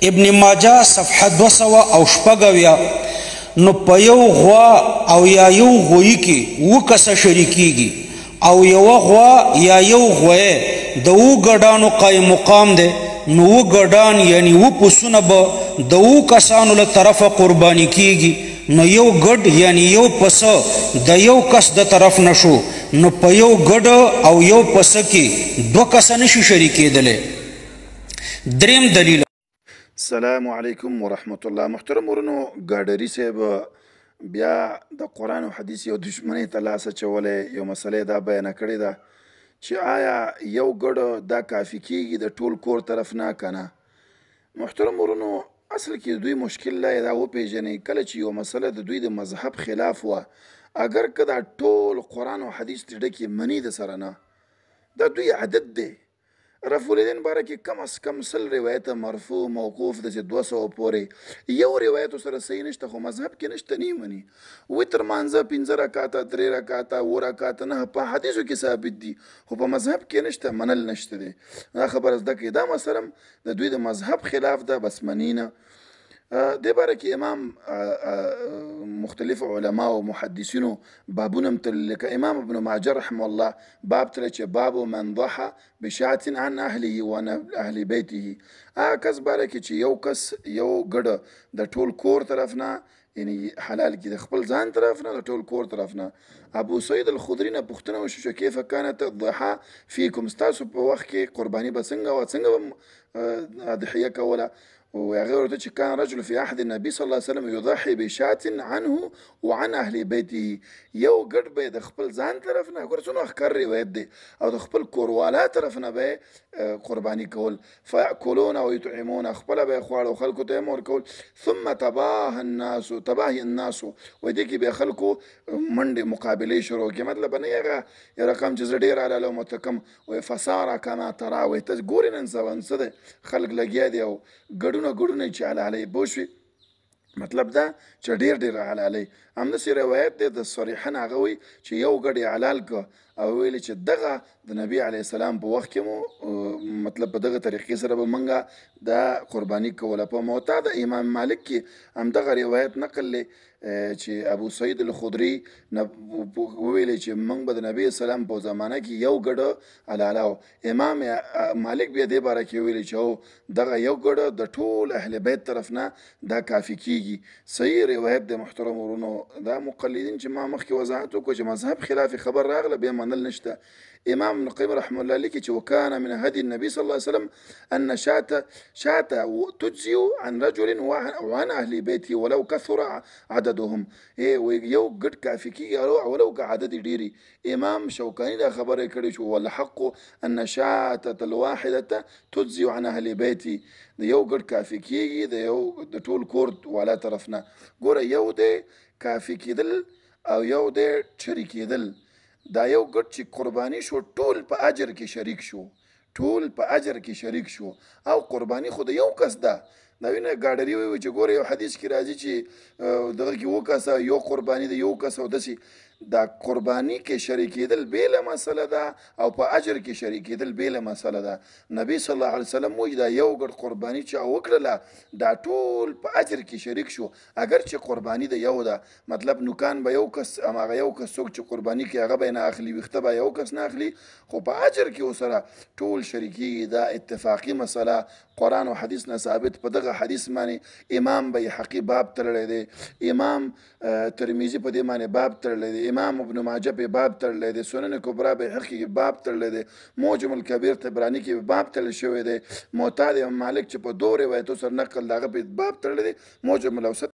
ابن ماجه صفحه 200 نو په یو غوا او یا یو غوی کې و کسه شریکیږي او یو غوا یا یو غوی د و ګډانو قائم مقام دی نو و ګډان یعنی و پسونه به د و کسانو له طرفه قرباني کیږي نو یو ګډ یعنی یو پسه د یو کس د طرف نشو نو په یو ګډ او یو پسه کې دو کسه نشي شریکېدلی. دریم دلیل. السلام علیکم ورحمت الله. محترم ورونو، ګاډري صاحب بیا د قرآن او حدیث یو دشمنۍ ته لاس اچولی، یو مسلې دا بیانه کړې ده چې آیا یو ګډ دا کافي کیږي د ټول کور طرف نه که نه. محترم ورونو، اصل کې دوی مشکل لا دا وپېژنئ کله چې یو مسله د دوی د مذهب خلاف وه، اگر که دا ټول قرآن او حدیث تې ډکې مني د سره نه، دا دوی عادت دی. رفع الیدین باره کې کم از کم 100 روایته مرفوع موقوف داسې 200 پورې یو روایت ورسره صحیح نشته، خو مذهب کې نشته، نه یې مني. وتر مانځه 15 رکاته 3 رکاته 9 رکاته نه په حدیثو کې ثابت دي، خو په مذهب کې نشته، منل نشته دی. دا خبره زده کړئ. دا مثلا د دوی د مذهب خلاف ده، بس مني نه. دې باره کې امام مختلف علما او محدثینو بابونه هم تللي، لکه امام ابن ماجه رحمه الله باب تللی چې باب من ضحى بشاة عن اهله وعن اهل بیته. هغه کس باره کې چې یو کس یو ګډه د ټول کور طرف نه، یعنی حلال کې د خپل ځان طرف نه، د ټول کور طرف نه. ابو سعید الخدري نه پوښتنه وشوه چې کیف کانت الضحى فیکم، ستاسو په وخت کې قرباني به څنګه وه، څنګه به اضحیه کوله؟ وهغه ورته چې کان رجل فی عهد النبي صلی الله علیه وسلم یضحي بشاة عنه وعن اهل بیته. یو ګډ به د خپل ځان طرف نه، ګوره څومره ښکار روایت دی، او د خپل کوروالا طرف نه به قرباني کول. فیأکلون او یطعمون، خپله به یې خواړه او خلکو ته یې ورکول. ثم تباهی الناس، وایي دې کې بیا خلکو منډې مقابلې شروع کړې، مطلب نه هغه یو رقم چې زه ډېر حلاله وم ته کم، وایي فصار کما ترا، وایي ته ګورې نن سبا څه دی، خلک لګیا دي او ګډونه چې حلالۍ پوه شوې، مطلب دا چې ډېر حلالۍ. همداسې روایت دی د صریحا هغه وایي چې یو ګډ یې حلال کړه او ویلي چې دغه د نبي علیه السلام په وخت کې مو مطلب په دغه طریقې سره به موږ دا قرباني کوله. په موطا د امام مالک کې همدغه روایت نقل دی چې ابو سعید الخدري وویلی چې موږ به د نبي اسلام په زمانه کې یو ګډه حلاله و. امام مالک بیا دې باره کې ویلی چې هو دغه یو ګډه د ټول اهل بیت طرف نه دا کافي کیږي. صحیح روایت د محترم ورونو. دا مقلدین چې ما مخکې وضاحت وکړو چې مذهب خلاف خبر راغله بیا منل نشته. امام ابن القیم رحمه الله لیکي چې وکان من هدي النبي صلی الله علیه وسلم ان شاة تجزي عن رجل وعن اهل بیته ولو کثر عددهم. یو ګډ کافي کیږي ولو که عدد ډیری. امام شوکاني دا خبره کړې چې والحق ان شاة الواحده تجزي عن اهل بیته، د یو ګډ کافي کیږي د یو د ټول کور والا طرف نه. ګوره یو دی کافي کېدل او یو دی شریکېدل. دا یو ګډ چې قرباني شو ټول په اجر کې شریک شو، ټول په اجر کې شریک شو، او قرباني خو د یو کس ده. دا وینه ګاډري وایي چې ګوره یو حدیث کې راځي چې دغه کې 2 کسه یو قرباني د یو کس او داسې. دا قرباني کې شریکېدل بیله مسله ده او په اجر کې شریکېدل بیله مسله ده. نبی صلی الله علیه وسلم وایي دا یو ګډ قرباني چې وکړله دا ټول په اجر کې شریک شو، اگر چې قرباني د یو ده، مطلب نوکان به یو کس، هماغه یو کس څوک چې قرباني کوي هغه به یې نه اخلي، ویښته به یو کس نه اخلي، خو په اجر کې ورسره ټول شریکېږي. دا اتفاقي مسله قرآن او حدیث نه ثابت. په دغه حدیث باندې امام بیهقي باب تړلی دی، امام ترمذي په دې باندې باب تړلی دی، امام ابن ماجه په باب تړلی دی، سنن کبرا بیهقي کې باب تړلی دی، معجم الکبیر طبراني کې باب تړلی شوی دی، موطا د امام مالک چې په 2 روایتو سره نقل د هغه په باب تړلی دی، معجم الاوسط